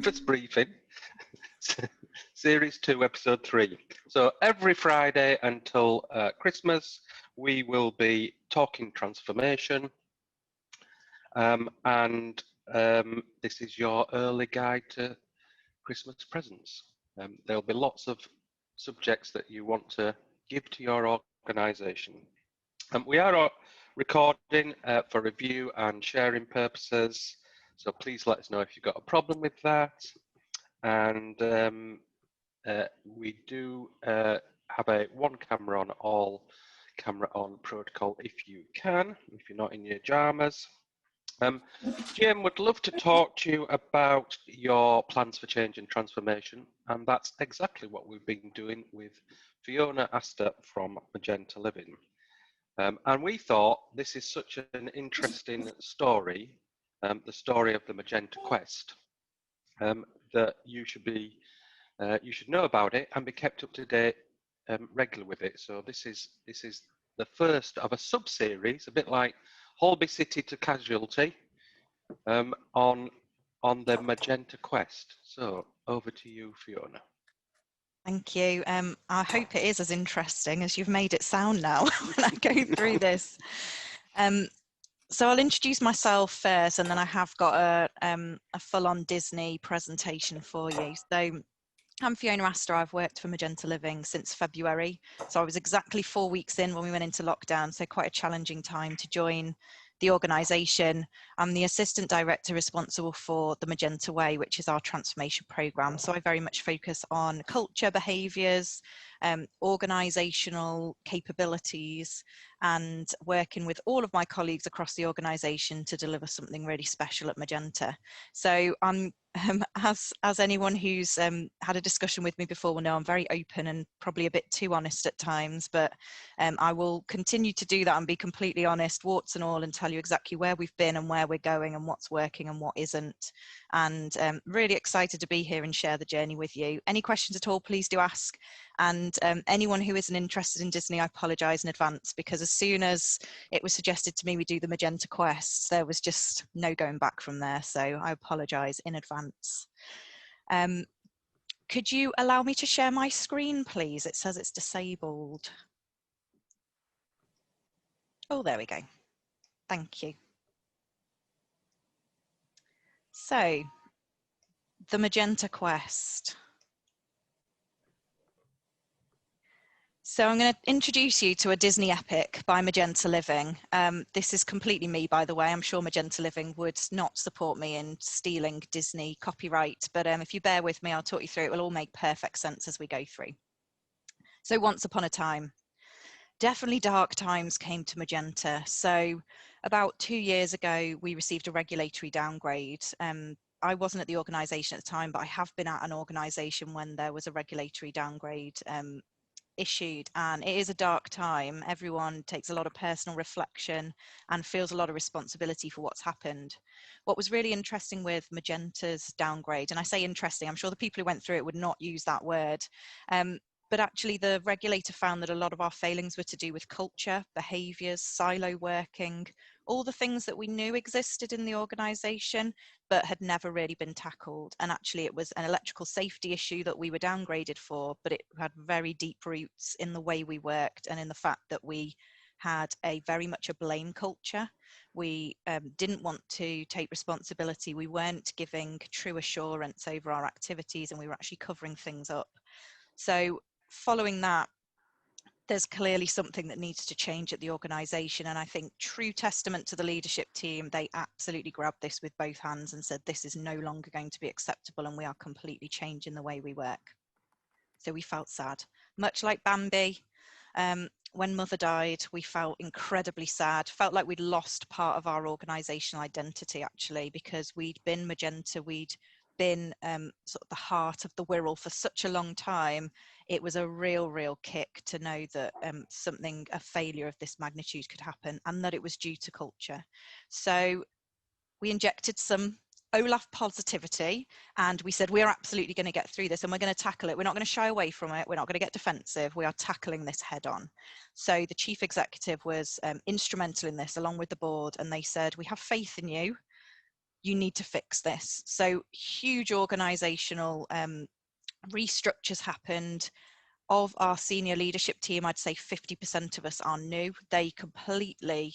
breakfast briefing, series 2, episode 3. So every Friday until Christmas, we will be talking transformation, and this is your early guide to Christmas presents. There'll be lots of subjects that you want to give to your organisation. We are recording for review and sharing purposes, so please let us know if you've got a problem with that. And we do have a one camera on, all camera on protocol if you can, if you're not in your pajamas. Jim would love to talk to you about your plans for change and transformation, and that's exactly what we've been doing with Fiona Astor from Magenta Living. And we thought this is such an interesting story, the story of the Magenta Quest, that you should know about it and be kept up to date regularly with it. So this is the first of a sub-series, a bit like Holby City to Casualty, on the Magenta Quest. So over to you, Fiona. Thank you. I hope it is as interesting as you've made it sound now when I go through this. So I'll introduce myself first, and then I have got a full-on Disney presentation for you. So I'm Fiona Astor. I've worked for Magenta Living since February. So I was exactly 4 weeks in when we went into lockdown, so quite a challenging time to join the organisation. I'm the assistant director responsible for the Magenta Way, which is our transformation programme. So I very much focus on culture, behaviours, organisational capabilities, and working with all of my colleagues across the organisation to deliver something really special at Magenta. So I'm as anyone who's had a discussion with me before will know, I'm very open and probably a bit too honest at times, but I will continue to do that and be completely honest, warts and all, and tell you exactly where we've been and where we're going and what's working and what isn't. And really excited to be here and share the journey with you. Any questions at all, please do ask. And anyone who isn't interested in Disney, I apologise in advance, because as soon as it was suggested to me we do the Magenta Quest, there was just no going back from there. So I apologise in advance. Could you allow me to share my screen, please? It says it's disabled. Oh, there we go. Thank you. So, the Magenta Quest. So I'm going to introduce you to a Disney epic by Magenta Living. This is completely me, by the way. I'm sure Magenta Living would not support me in stealing Disney copyright, but if you bear with me, I'll talk you through. It will all make perfect sense as we go through. So once upon a time, definitely dark times came to Magenta. So about 2 years ago, we received a regulatory downgrade. I wasn't at the organisation at the time, but I have been at an organisation when there was a regulatory downgrade issued, and it is a dark time. Everyone takes a lot of personal reflection and feels a lot of responsibility for what's happened. What was really interesting with Magenta's downgrade, and I say interesting, I'm sure the people who went through it would not use that word, but actually the regulator found that a lot of our failings were to do with culture, behaviours, silo working, all the things that we knew existed in the organisation but had never really been tackled. And actually it was an electrical safety issue that we were downgraded for, but it had very deep roots in the way we worked and in the fact that we had very much a blame culture. We didn't want to take responsibility. We weren't giving true assurance over our activities, and we were actually covering things up. So following that, there's clearly something that needs to change at the organisation, and I think true testament to the leadership team, they absolutely grabbed this with both hands and said this is no longer going to be acceptable and we are completely changing the way we work. So we felt sad, much like Bambi. When Mother died, we felt incredibly sad, felt like we'd lost part of our organisational identity actually, because we'd been Magenta, we'd been sort of the heart of the Wirral for such a long time. It was a real kick to know that a failure of this magnitude could happen, and that it was due to culture. So we injected some Olaf positivity, and we said we're absolutely going to get through this and we're going to tackle it. We're not going to shy away from it. We're not going to get defensive. We are tackling this head on. So the chief executive was instrumental in this, along with the board, and they said, we have faith in you. you need to fix this. So huge organizational restructures happened. Of our senior leadership team, I'd say 50% of us are new. They completely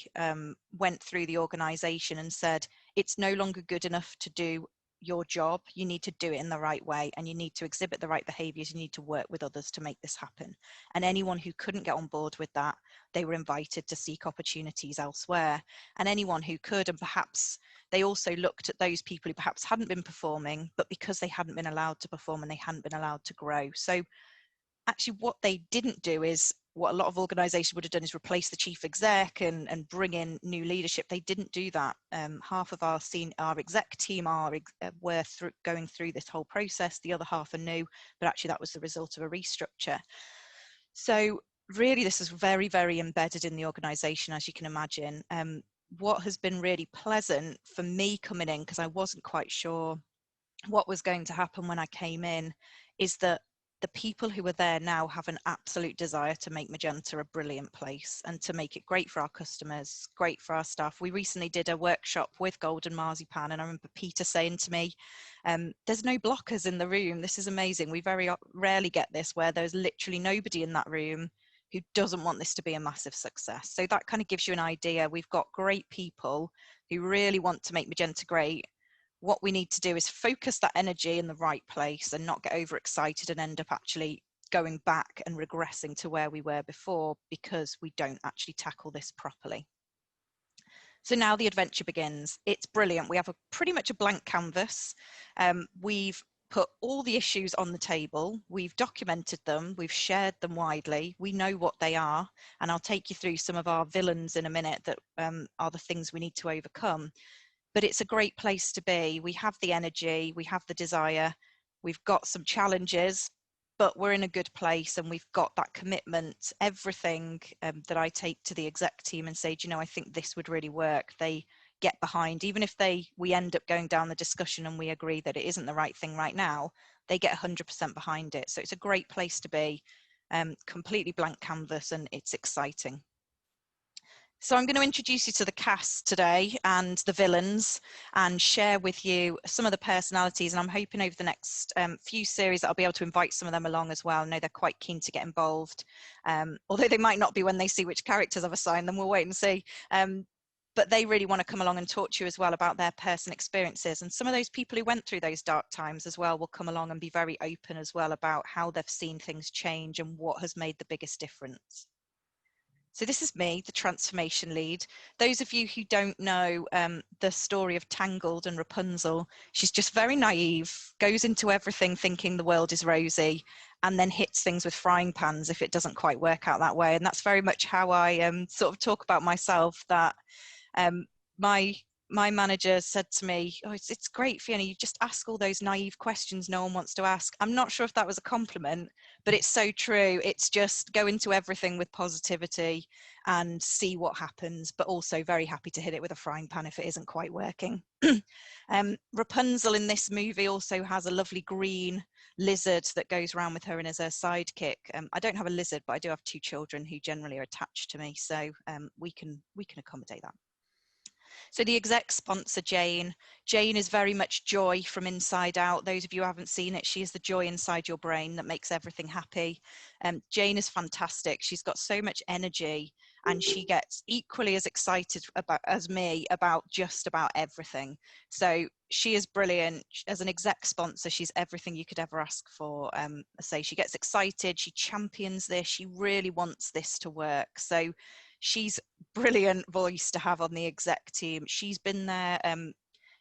went through the organization and said, it's no longer good enough to do your job. You need to do it in the right way, and you need to exhibit the right behaviors. You need to work with others to make this happen. And anyone who couldn't get on board with that, they were invited to seek opportunities elsewhere. And anyone who could, and perhaps they also looked at those people who perhaps hadn't been performing, but because they hadn't been allowed to perform and they hadn't been allowed to grow. So actually what they didn't do is what a lot of organizations would have done, is replace the chief exec and bring in new leadership. They didn't do that. Half of our exec team were going through this whole process. The other half are new, but actually that was the result of a restructure. So really this is very, very embedded in the organization, as you can imagine. What has been really pleasant for me coming in, because I wasn't quite sure what was going to happen when I came in, is that the people who are there now have an absolute desire to make Magenta a brilliant place and to make it great for our customers, great for our staff. We recently did a workshop with Golden Marzipan, and I remember Peter saying to me, there's no blockers in the room. This is amazing. We very rarely get this, where there's literally nobody in that room who doesn't want this to be a massive success. So that kind of gives you an idea. We've got great people who really want to make Magenta great. What we need to do is focus that energy in the right place and not get overexcited and end up actually going back and regressing to where we were before, because we don't actually tackle this properly. So now the adventure begins. It's brilliant. We have pretty much a blank canvas. We've put all the issues on the table. We've documented them. We've shared them widely. We know what they are. And I'll take you through some of our villains in a minute that are the things we need to overcome. But it's a great place to be. We have the energy, we have the desire, we've got some challenges, but we're in a good place, and we've got that commitment. Everything that I take to the exec team and say, do you know, I think this would really work, they get behind. Even if we end up going down the discussion and we agree that it isn't the right thing right now, they get 100% behind it. So it's a great place to be, completely blank canvas, and it's exciting. So I'm going to introduce you to the cast today and the villains, and share with you some of the personalities. And I'm hoping over the next few series that I'll be able to invite some of them along as well. I know they're quite keen to get involved, although they might not be when they see which characters I've assigned them. We'll wait and see. But they really want to come along and talk to you as well about their personal experiences. And some of those people who went through those dark times as well will come along and be very open as well about how they've seen things change and what has made the biggest difference. So this is me, the transformation lead. Those of you who don't know the story of Tangled and Rapunzel, she's just very naive, goes into everything thinking the world is rosy, and then hits things with frying pans if it doesn't quite work out that way. And that's very much how I sort of talk about myself, that my manager said to me, oh, it's great, Fiona, you just ask all those naive questions no one wants to ask. I'm not sure if that was a compliment, but it's so true. It's just go into everything with positivity and see what happens, but also very happy to hit it with a frying pan if it isn't quite working. Rapunzel in this movie also has a lovely green lizard that goes around with her and is her sidekick. I don't have a lizard, but I do have 2 children who generally are attached to me, so we can accommodate that. So the exec sponsor, Jane. Jane is very much joy from inside out. Those of you who haven't seen it, she is the joy inside your brain that makes everything happy. Jane is fantastic. She's got so much energy, and she gets equally as excited as me about just about everything. So she is brilliant. As an exec sponsor, she's everything you could ever ask for. So she gets excited, she champions this, she really wants this to work. So she's brilliant voice to have on the exec team. She's been there.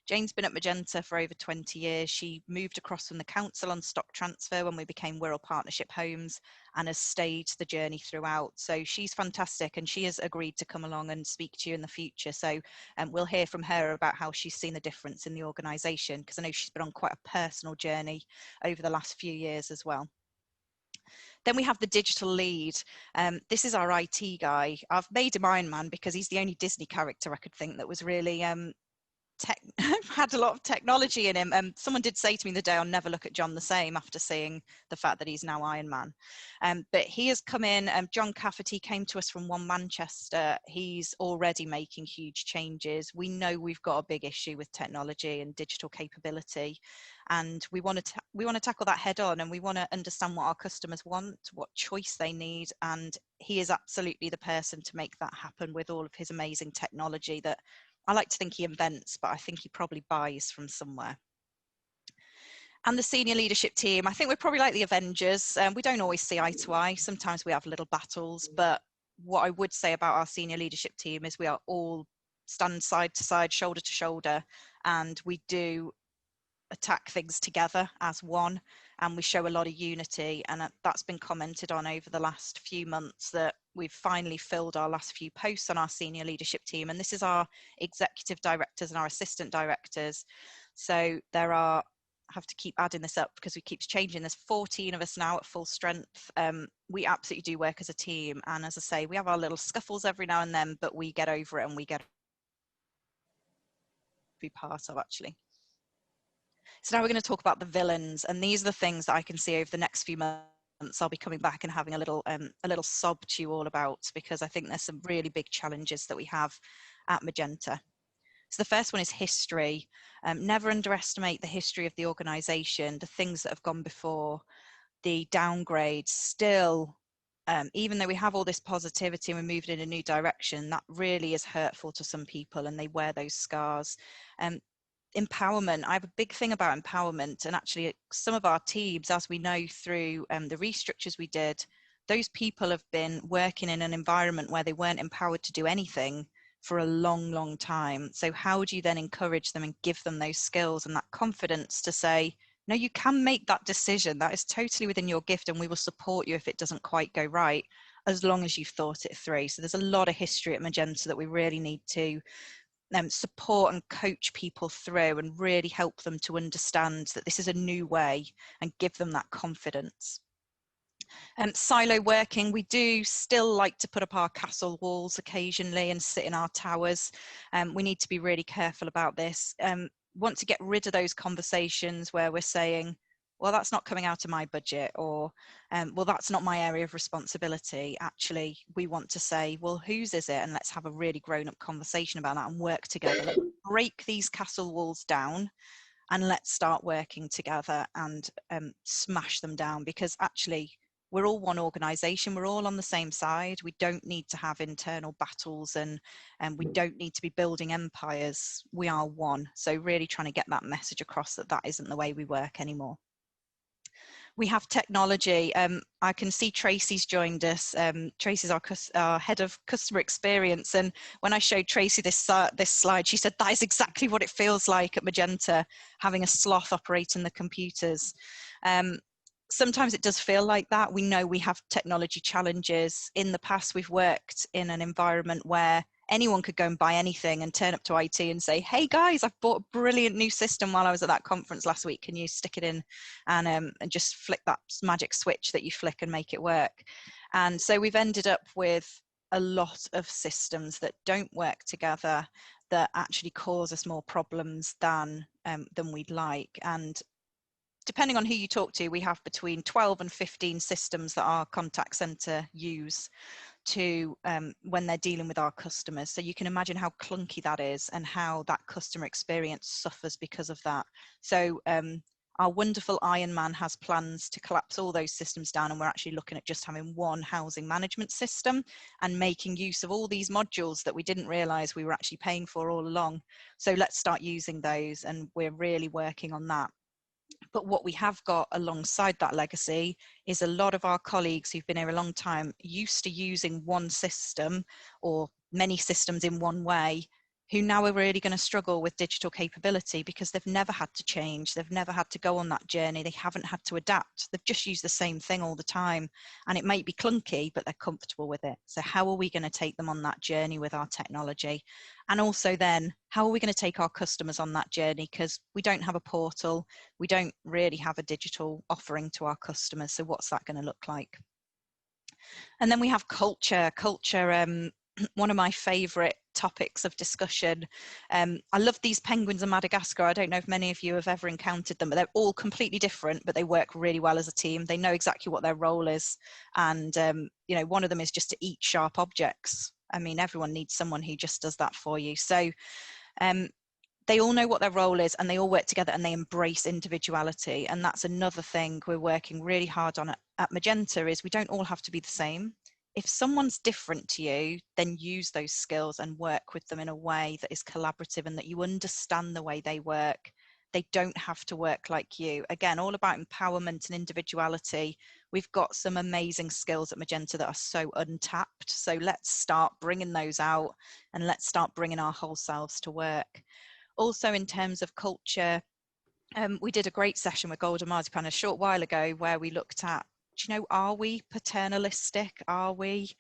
Jane's been at Magenta for over 20 years. She moved across from the council on stock transfer when we became Wirral Partnership Homes, and has stayed the journey throughout. So she's fantastic, and she has agreed to come along and speak to you in the future. So we'll hear from her about how she's seen the difference in the organisation, because I know she's been on quite a personal journey over the last few years as well. Then we have the digital lead. This is our IT guy. I've made him Iron Man because he's the only Disney character I could think that was really had a lot of technology in him. Someone did say to me the day, I'll never look at John the same after seeing the fact that he's now Iron Man. But he has come in. John Cafferty came to us from One Manchester. He's already making huge changes. We know we've got a big issue with technology and digital capability, and we want to tackle that head on, and we want to understand what our customers want, what choice they need, and he is absolutely the person to make that happen with all of his amazing technology that I like to think he invents, but I think he probably buys from somewhere. And the senior leadership team, I think we're probably like the Avengers. We don't always see eye to eye. Sometimes we have little battles, but what I would say about our senior leadership team is we are all stand side to side, shoulder to shoulder, and we do attack things together as one, and we show a lot of unity, and that's been commented on over the last few months, that we've finally filled our last few posts on our senior leadership team, and this is our executive directors and our assistant directors. So there are, I have to keep adding this up because we keep changing, there's 14 of us now at full strength. We absolutely do work as a team, and as I say, we have our little scuffles every now and then, but we get over it and we get to be part of, actually. So now we're going to talk about the villains, and these are the things that I can see over the next few months I'll be coming back and having a little sob to you all about, because I think there's some really big challenges that we have at Magenta. So the first one is history. Never underestimate the history of the organisation, the things that have gone before, the downgrades. Still, even though we have all this positivity and we're moving in a new direction, that really is hurtful to some people, and they wear those scars. Empowerment, I have a big thing about empowerment, and actually some of our teams, as we know through the restructures we did, those people have been working in an environment where they weren't empowered to do anything for a long time. So how do you then encourage them and give them those skills and that confidence to say, no, you can make that decision, that is totally within your gift, and we will support you if it doesn't quite go right, as long as you've thought it through. So there's a lot of history at Magenta that we really need to support and coach people through, and really help them to understand that this is a new way and give them that confidence. Silo working, we do still like to put up our castle walls occasionally and sit in our towers. We need to be really careful about this. Want to get rid of those conversations where we're saying, well, that's not coming out of my budget, or well, that's not my area of responsibility. Actually, we want to say, well, whose is it? And let's have a really grown-up conversation about that and work together. Let's break these castle walls down, and let's start working together and smash them down, because actually we're all one organisation, we're all on the same side. We don't need to have internal battles, and we don't need to be building empires. We are one. So really trying to get that message across that that isn't the way we work anymore. We have technology. I can see Tracy's joined us. Tracy's our head of customer experience, and when I showed Tracy this slide, she said that is exactly what it feels like at Magenta, having a sloth operating the computers. Sometimes it does feel like that. We know we have technology challenges. In the past, we've worked in an environment where anyone could go and buy anything and turn up to IT and say, hey guys, I've bought a brilliant new system while I was at that conference last week. Can you stick it in and just flick that magic switch that you flick and make it work? And so we've ended up with a lot of systems that don't work together, that actually cause us more problems than we'd like. And depending on who you talk to, we have between 12 and 15 systems that our contact center use to when they're dealing with our customers. So you can imagine how clunky that is and how that customer experience suffers because of that. So our wonderful Iron Man has plans to collapse all those systems down, and we're actually looking at just having one housing management system and making use of all these modules that we didn't realize we were actually paying for all along. So let's start using those, and we're really working on that. But what we have got alongside that legacy is a lot of our colleagues who've been here a long time, used to using one system or many systems in one way, who now are really going to struggle with digital capability because they've never had to change. They've never had to go on that journey. They haven't had to adapt. They've just used the same thing all the time. And it might be clunky, but they're comfortable with it. So how are we going to take them on that journey with our technology? And also then, how are we going to take our customers on that journey? Because we don't have a portal. We don't really have a digital offering to our customers. So what's that going to look like? And then we have culture. one of my favourite topics of discussion. I love these penguins in Madagascar. I don't know if many of you have ever encountered them, but they're all completely different, but they work really well as a team. They know exactly what their role is. And, you know, one of them is just to eat sharp objects. I mean, everyone needs someone who just does that for you. So they all know what their role is, and they all work together, and they embrace individuality. And that's another thing we're working really hard on at Magenta, is we don't all have to be the same. If someone's different to you, then use those skills and work with them in a way that is collaborative and that you understand the way they work. They don't have to work like you. Again, all about empowerment and individuality. We've got some amazing skills at Magenta that are so untapped. So let's start bringing those out, and let's start bringing our whole selves to work. Also, in terms of culture, we did a great session with Golden Marzipan a short while ago where we looked at, do you know, are we paternalistic? Are we,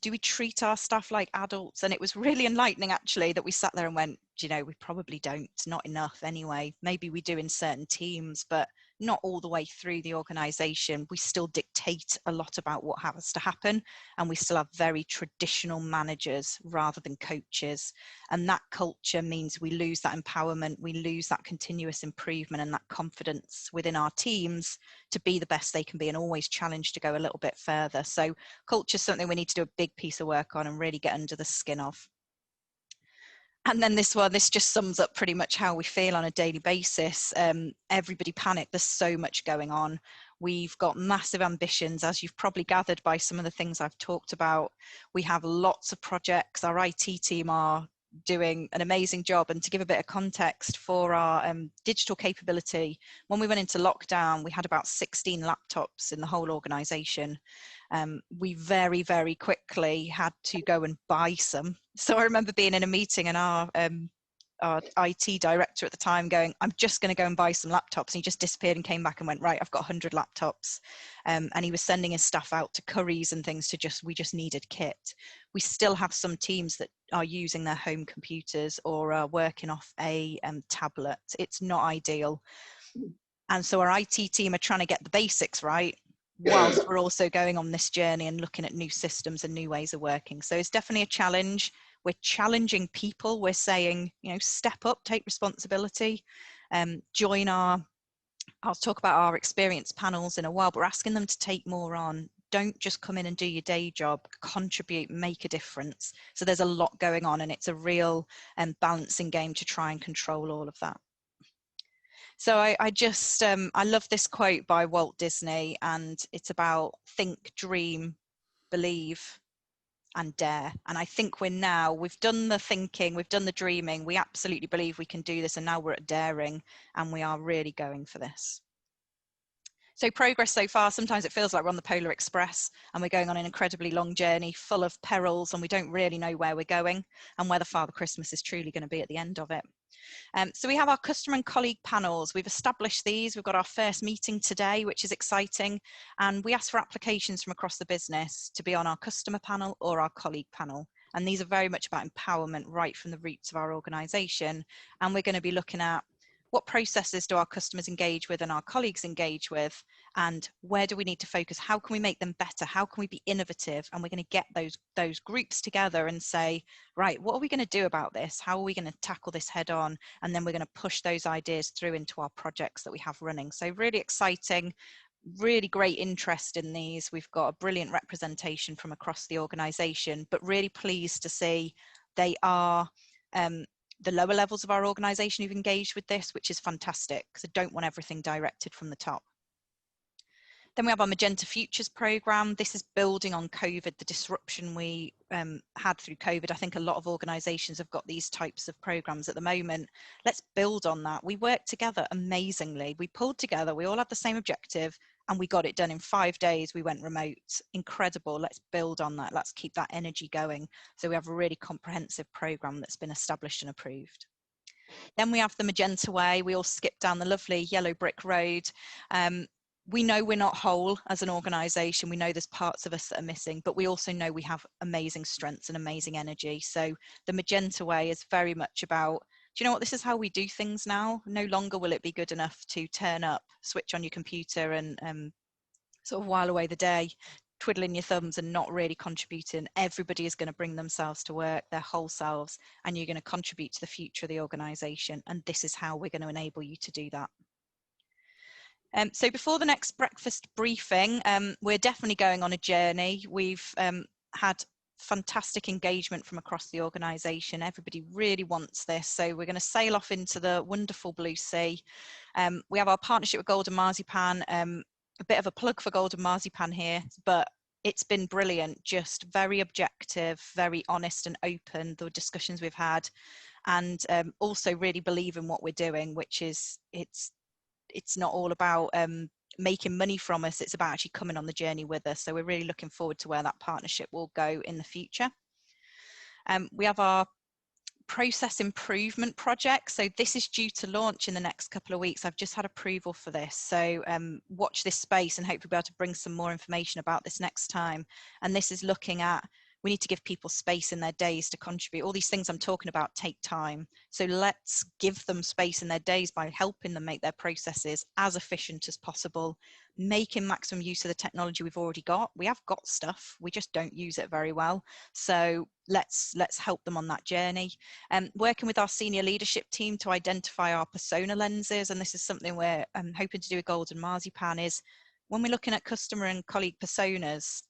do we treat our staff like adults? And it was really enlightening, actually, that we sat there and went, do you know, we probably don't, not enough anyway. Maybe we do in certain teams, but not all the way through the organisation. We still dictate a lot about what has to happen, and we still have very traditional managers rather than coaches. And that culture means we lose that empowerment, we lose that continuous improvement and that confidence within our teams to be the best they can be, and always challenge to go a little bit further. So culture is something we need to do a big piece of work on and really get under the skin of. And then this just sums up pretty much how we feel on a daily basis. Everybody panicked. There's so much going on. We've got massive ambitions, as you've probably gathered by some of the things I've talked about. We have lots of projects. Our IT team are doing an amazing job. And to give a bit of context for our digital capability, when we went into lockdown, we had about 16 laptops in the whole organisation. We very, very quickly had to go and buy some. So I remember being in a meeting, and our IT director at the time going, I'm just going to go and buy some laptops. And he just disappeared and came back and went, right, I've got 100 laptops. And he was sending his stuff out to Currys and things we just needed kit. We still have some teams that are using their home computers or are working off a tablet. It's not ideal. And so our IT team are trying to get the basics right, whilst we're also going on this journey and looking at new systems and new ways of working. So it's definitely a challenge. We're challenging people. We're saying, you know, step up, take responsibility, join I'll talk about our experience panels in a while, but we're asking them to take more on. Don't just come in and do your day job, contribute, make a difference. So there's a lot going on, and it's a real balancing game to try and control all of that. So I love this quote by Walt Disney, and it's about think, dream, believe, and dare. And I think we've done the thinking, we've done the dreaming, we absolutely believe we can do this, and now we're at daring, and we are really going for this. So progress so far, sometimes it feels like we're on the Polar Express and we're going on an incredibly long journey full of perils, and we don't really know where we're going and where the Father Christmas is truly going to be at the end of it. So we have our customer and colleague panels. We've established these. We've got our first meeting today, which is exciting. And we ask for applications from across the business to be on our customer panel or our colleague panel. And these are very much about empowerment right from the roots of our organisation. And we're going to be looking at what processes do our customers engage with and our colleagues engage with, and where do we need to focus? How can we make them better? How can we be innovative? And we're going to get those groups together and say, right, what are we going to do about this? How are we going to tackle this head on? And then we're going to push those ideas through into our projects that we have running. So really exciting, really great interest in these. We've got a brilliant representation from across the organisation, but really pleased to see they are the lower levels of our organisation who've engaged with this, which is fantastic, because I don't want everything directed from the top. Then we have our Magenta Futures programme. This is building on COVID, the disruption we had through COVID. I think a lot of organisations have got these types of programmes at the moment. Let's build on that. We worked together amazingly. We pulled together, we all had the same objective, and we got it done in 5 days. We went remote. Incredible. Let's build on that. Let's keep that energy going. So we have a really comprehensive programme that's been established and approved. Then we have the Magenta Way. We all skip down the lovely yellow brick road. We know we're not whole as an organisation. We know there's parts of us that are missing, but we also know we have amazing strengths and amazing energy. So the Magenta Way is very much about, do you know what, this is how we do things now. No longer will it be good enough to turn up, switch on your computer and sort of while away the day. twiddling your thumbs and not really contributing. Everybody is going to bring themselves to work, their whole selves, and you're going to contribute to the future of the organisation. And this is how we're going to enable you to do that. So before the next breakfast briefing, we're definitely going on a journey. We've had fantastic engagement from across the organisation. Everybody really wants this. So we're going to sail off into the wonderful blue sea. We have our partnership with Golden Marzipan. A bit of a plug for Golden Marzipan here, but it's been brilliant, just very objective, very honest and open, the discussions we've had, and also really believe in what we're doing, which is it's not all about making money from us, it's about actually coming on the journey with us. So we're really looking forward to where that partnership will go in the future. We have our process improvement project. So this is due to launch in the next couple of weeks. I've just had approval for this. So watch this space and hopefully be able to bring some more information about this next time. And this is looking at, we need to give people space in their days to contribute. All these things I'm talking about take time. So let's give them space in their days by helping them make their processes as efficient as possible, making maximum use of the technology we've already got. We have got stuff, we just don't use it very well. So let's help them on that journey. Working with our senior leadership team to identify our persona lenses, and this is something we're hoping to do with Golden Marzipan, is when we're looking at customer and colleague personas,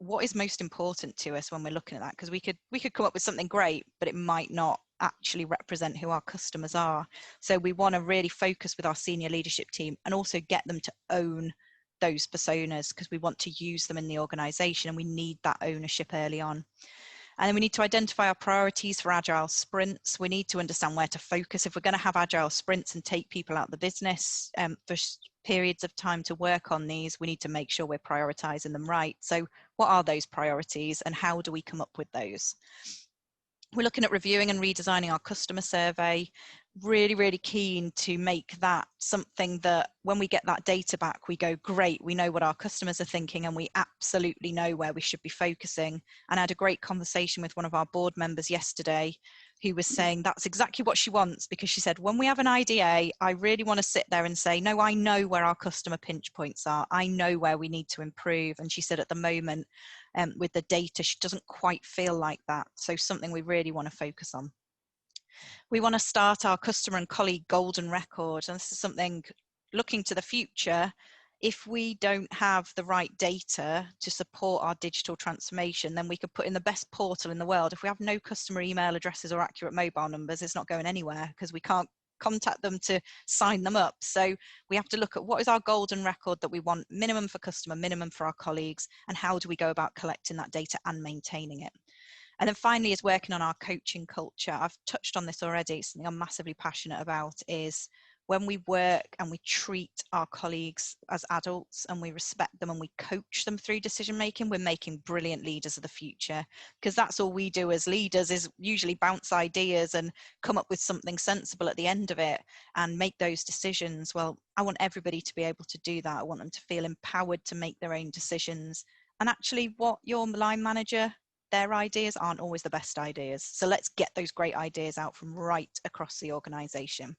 what is most important to us when we're looking at that? Because we could come up with something great, but it might not actually represent who our customers are. So we want to really focus with our senior leadership team and also get them to own those personas, because we want to use them in the organization and we need that ownership early on. And then we need to identify our priorities for agile sprints. We need to understand where to focus. If we're going to have agile sprints and take people out of the business for periods of time to work on these, we need to make sure we're prioritizing them right. So what are those priorities and how do we come up with those? We're looking at reviewing and redesigning our customer survey. Really, really keen to make that something that when we get that data back, we go, great, we know what our customers are thinking and we absolutely know where we should be focusing. And I had a great conversation with one of our board members yesterday who was saying that's exactly what she wants, because she said, when we have an IDA, I really want to sit there and say, no, I know where our customer pinch points are. I know where we need to improve. And she said at the moment, with the data, she doesn't quite feel like that. So something we really want to focus on. We want to start our customer and colleague golden record. And this is something looking to the future. If we don't have the right data to support our digital transformation, then we could put in the best portal in the world. If we have no customer email addresses or accurate mobile numbers, it's not going anywhere because we can't contact them to sign them up. So we have to look at what is our golden record that we want, minimum for customer, minimum for our colleagues, and how do we go about collecting that data and maintaining it. And then finally is working on our coaching culture. I've touched on this already. It's something I'm massively passionate about, is when we work and we treat our colleagues as adults and we respect them and we coach them through decision making, we're making brilliant leaders of the future. Because that's all we do as leaders, is usually bounce ideas and come up with something sensible at the end of it and make those decisions. Well, I want everybody to be able to do that. I want them to feel empowered to make their own decisions. And actually what your line manager, their ideas aren't always the best ideas. So let's get those great ideas out from right across the organization.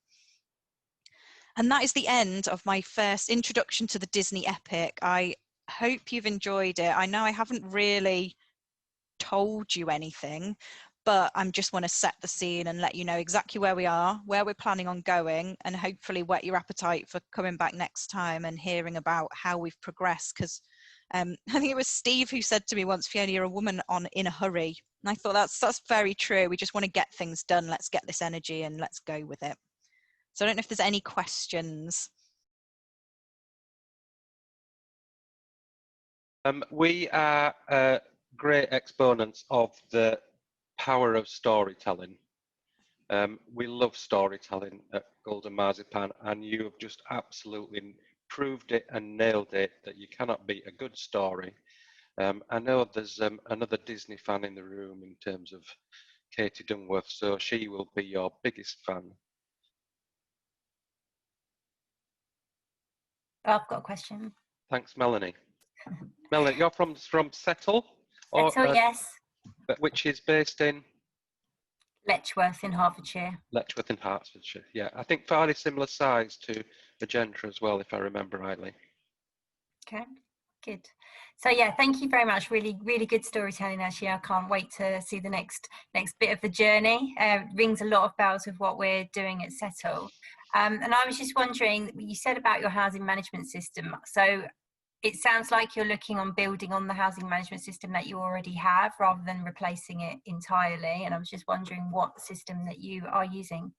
And that is the end of my first introduction to the Disney epic. I hope you've enjoyed it. I know I haven't really told you anything, but I just want to set the scene and let you know exactly where we are, where we're planning on going, and hopefully whet your appetite for coming back next time and hearing about how we've progressed. Because I think it was Steve who said to me once, Fiona, you're a woman in a hurry. And I thought that's very true. We just want to get things done. Let's get this energy and let's go with it. So I don't know if there's any questions. We are great exponents of the power of storytelling. We love storytelling at Golden Marzipan, and you have just absolutely proved it and nailed it, that you cannot beat a good story. I know there's another Disney fan in the room in terms of Katie Dungworth, so she will be your biggest fan. I've got a question. Thanks, Melanie. Melanie, you're from Settle? Settle, yes. Which is based in? Letchworth in Hertfordshire. Letchworth in Hertfordshire, yeah. I think fairly similar size to Magenta as well, if I remember rightly. Okay. Good. So yeah, thank you very much. Really, really good storytelling. Actually, I can't wait to see the next bit of the journey. Rings a lot of bells with what we're doing at Settle. And I was just wondering, you said about your housing management system. So it sounds like you're looking on building on the housing management system that you already have, rather than replacing it entirely. And I was just wondering what system that you are using.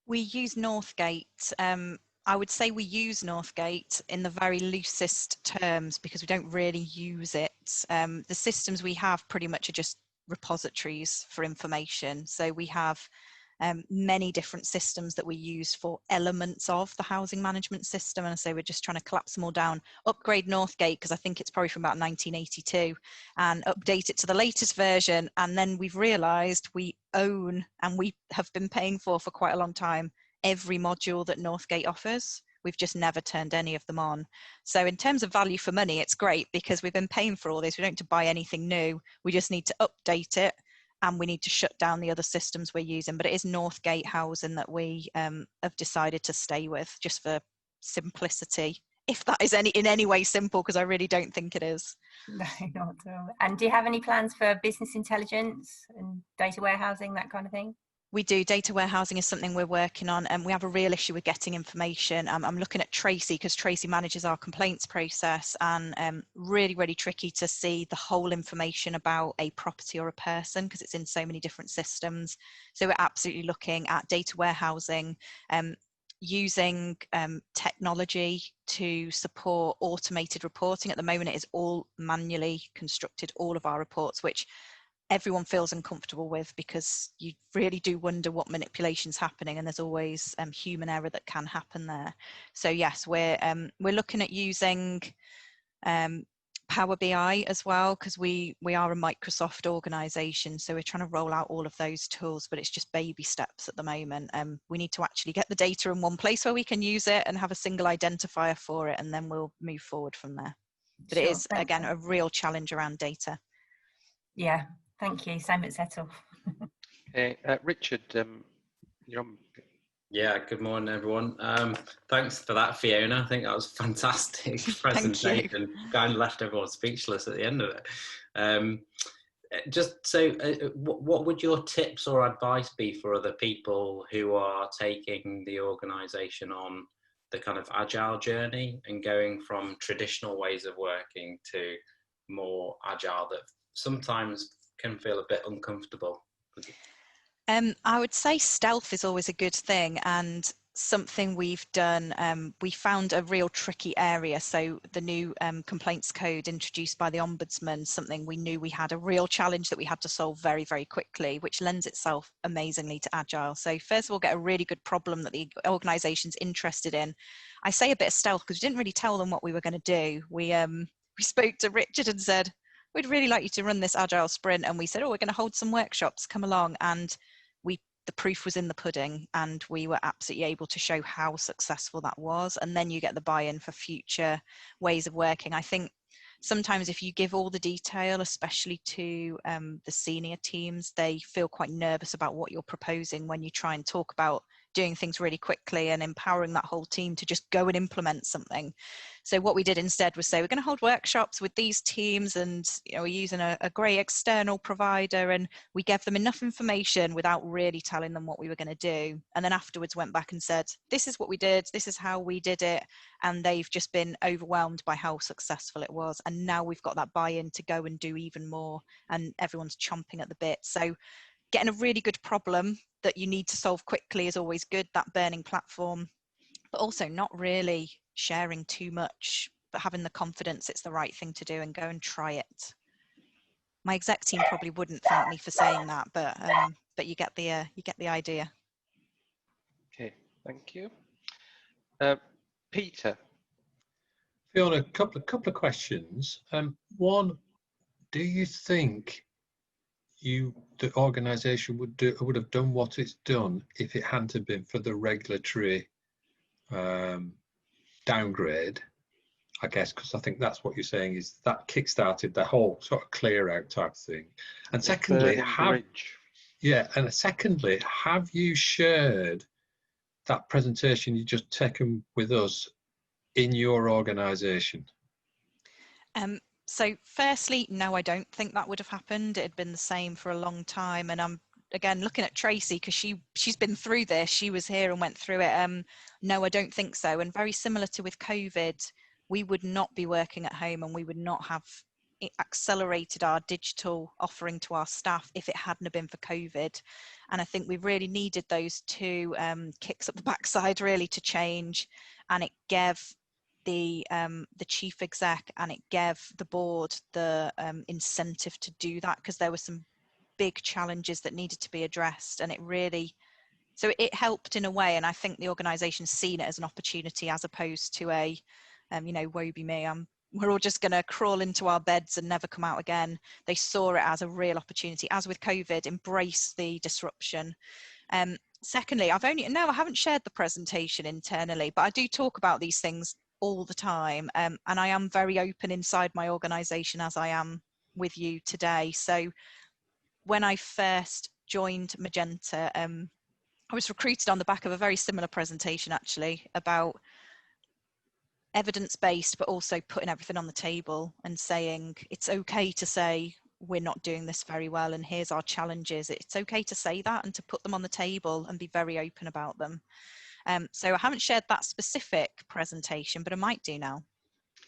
We use Northgate. I would say we use Northgate in the very loosest terms because we don't really use it. The systems we have pretty much are just repositories for information. So we have many different systems that we use for elements of the housing management system. And I say we're just trying to collapse them all down, upgrade Northgate, because I think it's probably from about 1982, and update it to the latest version. And then we've realized we own, and we have been paying for quite a long time, every module that Northgate offers. We've just never turned any of them on. So in terms of value for money, it's great because we've been paying for all this. We don't need to buy anything new. We just need to update it, and we need to shut down the other systems we're using. But it is Northgate Housing that we have decided to stay with, just for simplicity, if that is in any way simple, because I really don't think it is. No, not at all. And do you have any plans for business intelligence and data warehousing, that kind of thing? We do. Data warehousing is something we're working on, and we have a real issue with getting information. I'm looking at Tracy, because Tracy manages our complaints process, and really, really tricky to see the whole information about a property or a person because it's in so many different systems. So we're absolutely looking at data warehousing, using technology to support automated reporting. At the moment, it is all manually constructed, all of our reports, which everyone feels uncomfortable with, because you really do wonder what manipulation's happening, and there's always human error that can happen there. So yes, we're looking at using Power BI as well, because we are a Microsoft organization, so we're trying to roll out all of those tools, but it's just baby steps at the moment. We need to actually get the data in one place where we can use it and have a single identifier for it, and then we'll move forward from there. But Sure, it is, again, a real challenge around data. Yeah, thank you. Same at Settle. Okay, Richard, you're on. Yeah, good morning, everyone. Thanks for that, Fiona. I think that was a fantastic presentation. Kind of left everyone speechless at the end of it. Just so, what would your tips or advice be for other people who are taking the organisation on the kind of agile journey and going from traditional ways of working to more agile that sometimes can feel a bit uncomfortable? I would say stealth is always a good thing, and something we've done, we found a real tricky area. So the new complaints code introduced by the Ombudsman, something we knew we had a real challenge that we had to solve very, very quickly, which lends itself amazingly to agile. So first of all, get a really good problem that the organization's interested in. I say a bit of stealth because we didn't really tell them what we were going to do. We spoke to Richard and said, we'd really like you to run this agile sprint. And we said, oh, we're going to hold some workshops, come along. And the proof was in the pudding, and we were absolutely able to show how successful that was. And then you get the buy-in for future ways of working. I think sometimes if you give all the detail, especially to the senior teams, they feel quite nervous about what you're proposing when you try and talk about doing things really quickly and empowering that whole team to just go and implement something. So what we did instead was say, we're going to hold workshops with these teams, and we're using a great external provider, and we gave them enough information without really telling them what we were going to do. And then afterwards went back and said, this is what we did, this is how we did it. And they've just been overwhelmed by how successful it was. And now we've got that buy-in to go and do even more, and everyone's chomping at the bit. So getting a really good problem that you need to solve quickly is always good, that burning platform, but also not really sharing too much, but having the confidence it's the right thing to do and go and try it. My exec team probably wouldn't thank me for saying that, but you get the idea. Okay, thank you. Peter. Fiona, a couple of questions. One, do you think the organisation would have done what it's done if it hadn't been for the regulatory downgrade? I guess, because I think that's what you're saying, is that kick-started the whole sort of clear out type thing. And secondly, have you shared that presentation you just taken with us in your organisation? So firstly, no, I don't think that would have happened. It had been the same for a long time. And I'm, again, looking at Tracy, because she's been through this. She was here and went through it. No, I don't think so. And very similar to with COVID, we would not be working at home, and we would not have accelerated our digital offering to our staff if it hadn't have been for COVID. And I think we really needed those two kicks up the backside, really, to change. And it gave the chief exec and it gave the board the incentive to do that, because there were some big challenges that needed to be addressed, and so it helped in a way. And I think the organisation's seen it as an opportunity, as opposed to a woe be me, we're all just going to crawl into our beds and never come out again. They saw it as a real opportunity, as with COVID, embrace the disruption. Secondly, I haven't shared the presentation internally, but I do talk about these things all the time, and I am very open inside my organisation, as I am with you today. So when I first joined Magenta, I was recruited on the back of a very similar presentation, actually, about evidence-based, but also putting everything on the table and saying it's okay to say we're not doing this very well and here's our challenges. It's okay to say that and to put them on the table and be very open about them. So I haven't shared that specific presentation, but I might do now.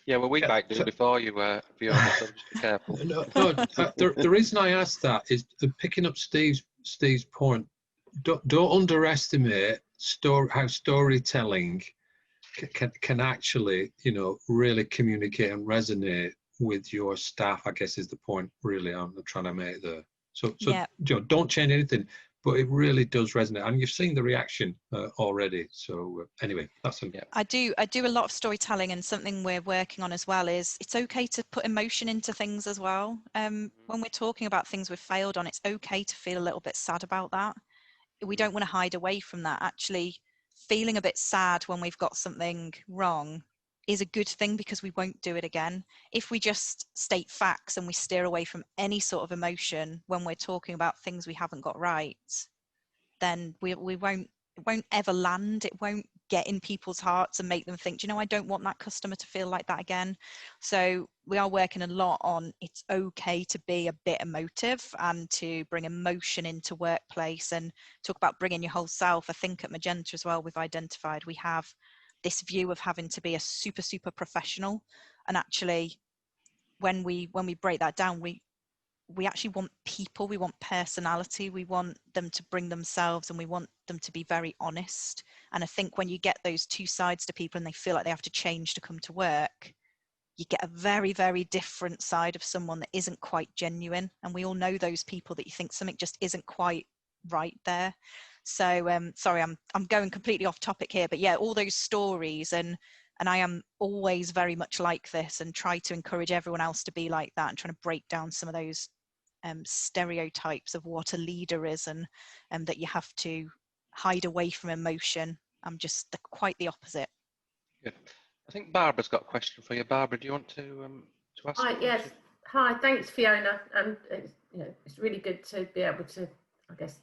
Yeah, well, we might do before you, Fiona, so just be careful. The reason I asked that is picking up Steve's point. Don't underestimate how storytelling can actually, really communicate and resonate with your staff, I guess, is the point really I'm trying to make there. So yeah. Don't change anything, but it really does resonate, and you've seen the reaction already. So anyway, that's something. I do a lot of storytelling, and something we're working on as well is it's okay to put emotion into things as well. When we're talking about things we've failed on, it's okay to feel a little bit sad about that. We don't want to hide away from that. Actually, feeling a bit sad when we've got something wrong is a good thing, because we won't do it again. If we just state facts and we steer away from any sort of emotion when we're talking about things we haven't got right, then it won't ever land. It won't get in people's hearts and make them think, I don't want that customer to feel like that again. So we are working a lot on it's okay to be a bit emotive and to bring emotion into workplace and talk about bringing your whole self. I think at Magenta as well, we've identified we have this view of having to be a super, super professional. And actually, when we break that down, we actually want people, we want personality, we want them to bring themselves, and we want them to be very honest. And I think when you get those two sides to people and they feel like they have to change to come to work, you get a very, very different side of someone that isn't quite genuine. And we all know those people that you think something just isn't quite right there. So sorry, I'm going completely off topic here, but yeah, all those stories, and I am always very much like this and try to encourage everyone else to be like that, and trying to break down some of those stereotypes of what a leader is, and that you have to hide away from emotion. I'm just quite the opposite. Good. I think Barbara's got a question for you. Barbara, do you want to ask? Hi, yes. Hi, thanks, Fiona. And it's really good to be able to, I guess,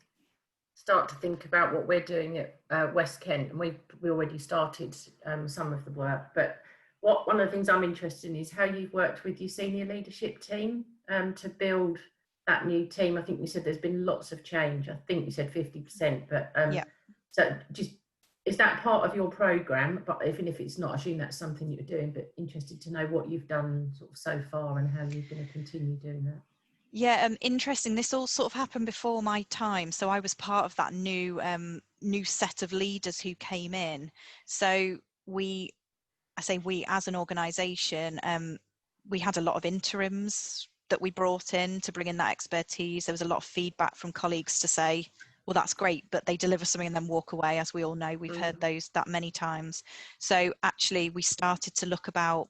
start to think about what we're doing at West Kent, and we already started some of the work. But one of the things I'm interested in is how you've worked with your senior leadership team to build that new team. I think you said there's been lots of change. I think you said 50%, but yeah. So just, is that part of your program? But even if it's not, I assume that's something you're doing, but interested to know what you've done sort of so far and how you're going to continue doing that. Yeah, interesting. This all sort of happened before my time. So I was part of that new set of leaders who came in. So we as an organisation, we had a lot of interims that we brought in to bring in that expertise. There was a lot of feedback from colleagues to say, well, that's great, but they deliver something and then walk away. As we all know, we've heard those that many times. So actually we started to look about,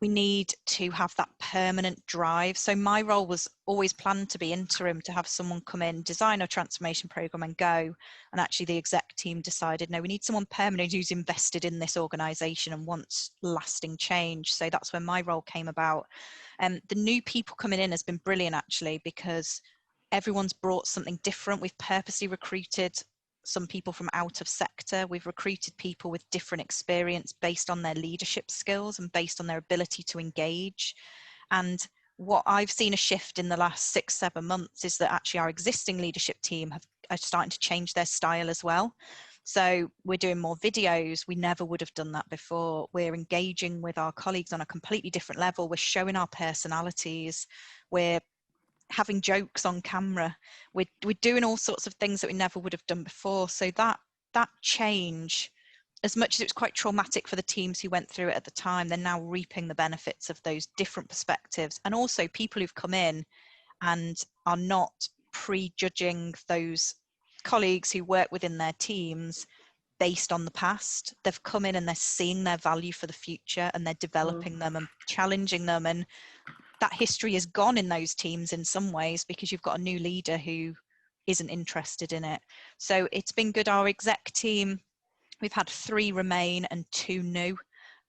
we need to have that permanent drive. So my role was always planned to be interim, to have someone come in, design a transformation program and go. And actually the exec team decided, no, we need someone permanent who's invested in this organisation and wants lasting change. So that's when my role came about. The new people coming in has been brilliant, actually, because everyone's brought something different. We've purposely recruited some people from out of sector. We've recruited people with different experience based on their leadership skills and based on their ability to engage. And what I've seen a shift in the last 6-7 months is that actually our existing leadership team are starting to change their style as well. So we're doing more videos. We never would have done that before. We're engaging with our colleagues on a completely different level. We're showing our personalities. We're having jokes on camera. We're doing all sorts of things that we never would have done before. So that change, as much as it was quite traumatic for the teams who went through it at the time, they're now reaping the benefits of those different perspectives. And also people who've come in and are not prejudging those colleagues who work within their teams based on the past. They've come in and they're seeing their value for the future, and they're developing them and challenging them. And that history is gone in those teams in some ways because you've got a new leader who isn't interested in it. So it's been good. Our exec team, we've had 3 remain and 2 new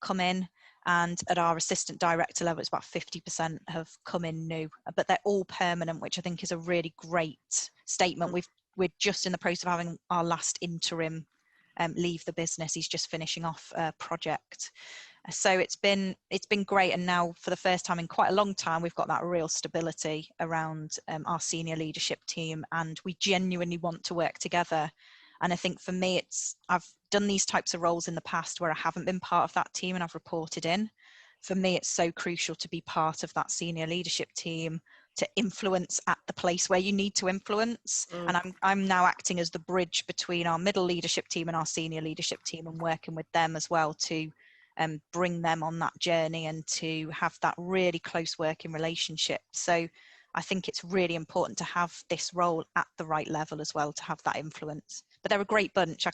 come in, and at our assistant director level it's about 50% have come in new, but they're all permanent, which I think is a really great statement. We're just in the process of having our last interim leave the business. He's just finishing off a project. So it's been great, and now for the first time in quite a long time we've got that real stability around our senior leadership team, and we genuinely want to work together. And I think for me, I've done these types of roles in the past where I haven't been part of that team and I've reported in. For me, it's so crucial to be part of that senior leadership team, to influence at the place where you need to influence. And I'm now acting as the bridge between our middle leadership team and our senior leadership team, and working with them as well to bring them on that journey and to have that really close working relationship. So I think it's really important to have this role at the right level as well, to have that influence. But they're a great bunch. I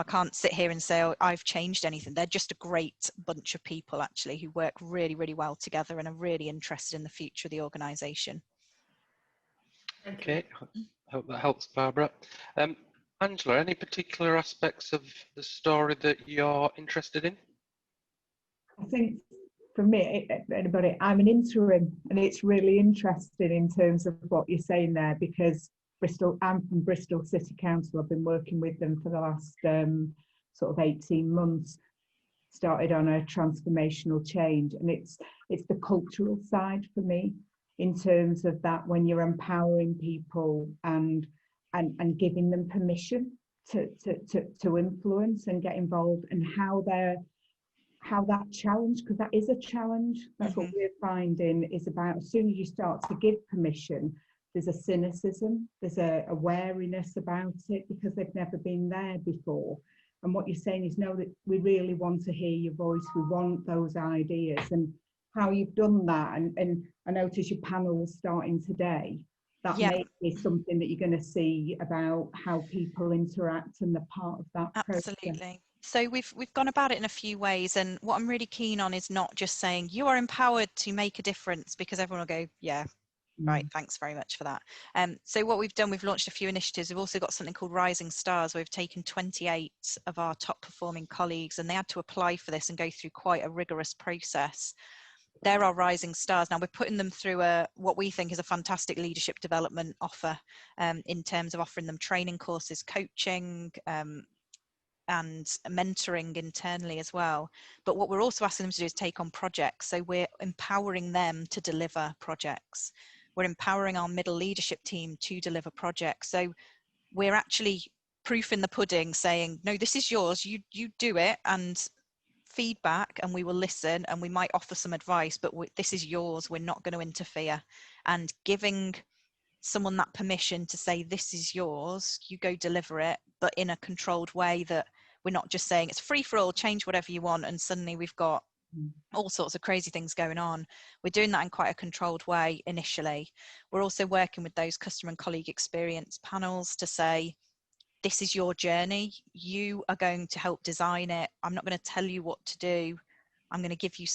can't sit here and say, oh, I've changed anything. They're just a great bunch of people actually who work really, really well together and are really interested in the future of the organisation. Okay, hope that helps, Barbara. Angela, any particular aspects of the story that you're interested in? I think for me, I'm an interim, and it's really interesting in terms of what you're saying there, because I'm from Bristol City Council. I've been working with them for the last sort of 18 months, started on a transformational change, and it's the cultural side for me, in terms of that, when you're empowering people and giving them permission to influence and get involved, and how that challenge, because that is a challenge. That's what we're finding is about, as soon as you start to give permission, there's a cynicism, there's a wariness about it because they've never been there before. And what you're saying is, no, that we really want to hear your voice, we want those ideas, and how you've done that. And I notice your panel is starting today. That may be something that you're going to see about how people interact and the part of that process. Absolutely. So we've gone about it in a few ways, and what I'm really keen on is not just saying you are empowered to make a difference, because everyone will go, yeah, right, thanks very much for that. So what we've done, we've launched a few initiatives. We've also got something called Rising Stars, where we've taken 28 of our top performing colleagues, and they had to apply for this and go through quite a rigorous process. They're our rising stars. Now we're putting them through what we think is a fantastic leadership development offer, in terms of offering them training courses, coaching, and mentoring internally as well. But what we're also asking them to do is take on projects. So we're empowering them to deliver projects. We're empowering our middle leadership team to deliver projects. So we're actually proof in the pudding, saying, no, this is yours, you do it, and feedback, and we will listen, and we might offer some advice, but this is yours, we're not going to interfere. And giving someone that permission to say, this is yours, you go deliver it, but in a controlled way, that we're not just saying it's free for all, change whatever you want, and suddenly we've got all sorts of crazy things going on. We're doing that in quite a controlled way initially. We're also working with those customer and colleague experience panels to say, this is your journey, you are going to help design it. I'm not going to tell you what to do, I'm going to give you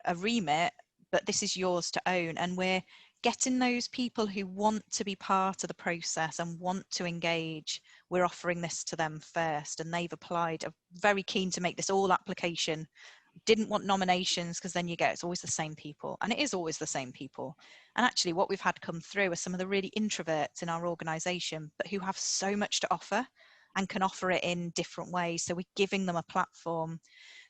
a remit, but this is yours to own. And we're getting those people who want to be part of the process and want to engage, we're offering this to them first, and they've applied. I'm very keen to make this all application didn't want nominations because then it's always the same people, and it is always the same people. And actually what we've had come through are some of the really introverts in our organisation, but who have so much to offer and can offer it in different ways. So we're giving them a platform.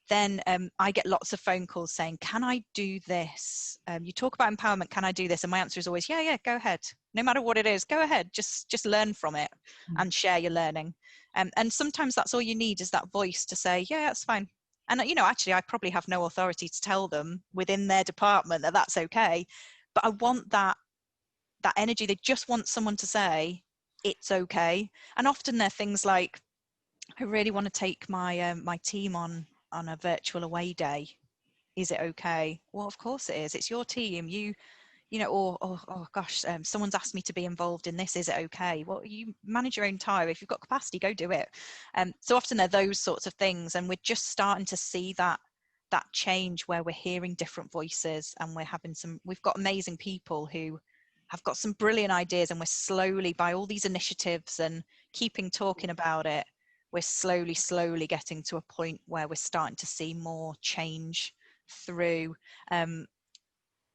Then I get lots of phone calls saying, can I do this? You talk about empowerment, can I do this? And my answer is always, yeah, go ahead. No matter what it is, go ahead, just learn from it and share your learning. And sometimes that's all you need, is that voice to say, yeah, that's fine. And, you know, actually I probably have no authority to tell them within their department that that's okay, but I want that energy. They just want someone to say, it's okay. And often they're things like, I really want to take my my team on a virtual away day. Is it okay? Well, of course it is. It's your team. You know, or oh gosh, someone's asked me to be involved in this. Is it okay? Well, you manage your own time. If you've got capacity, go do it. So often they're those sorts of things, and we're just starting to see that change where we're hearing different voices, and we've got amazing people who have got some brilliant ideas, and we're slowly, by all these initiatives and keeping talking about it, we're slowly getting to a point where we're starting to see more change through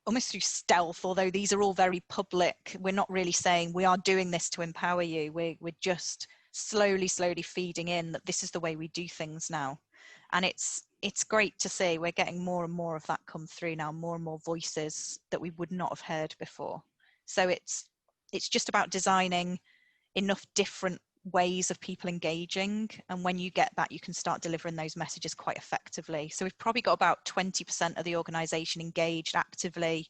almost through stealth, although these are all very public. We're not really saying we are doing this to empower you. We're just slowly feeding in that this is the way we do things now. And it's great to see. We're getting more and more of that come through now, more and more voices that we would not have heard before. So it's just about designing enough different ways of people engaging, and when you get that, you can start delivering those messages quite effectively. So we've probably got about 20% of the organisation engaged actively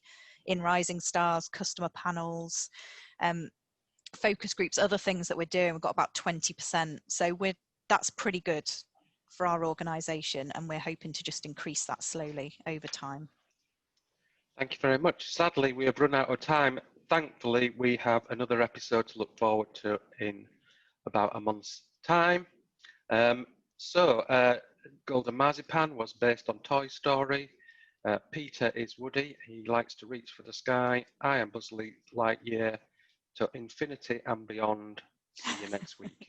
in Rising Stars, customer panels, focus groups, other things that we're doing. We've got about 20%, so that's pretty good for our organisation, and we're hoping to just increase that slowly over time. Thank you very much. Sadly, we have run out of time. Thankfully, we have another episode to look forward to in about a month's time. Golden Marzipan was based on Toy Story. Peter is Woody. He likes to reach for the sky. I am Buzz Lightyear. To infinity and beyond. See you next week.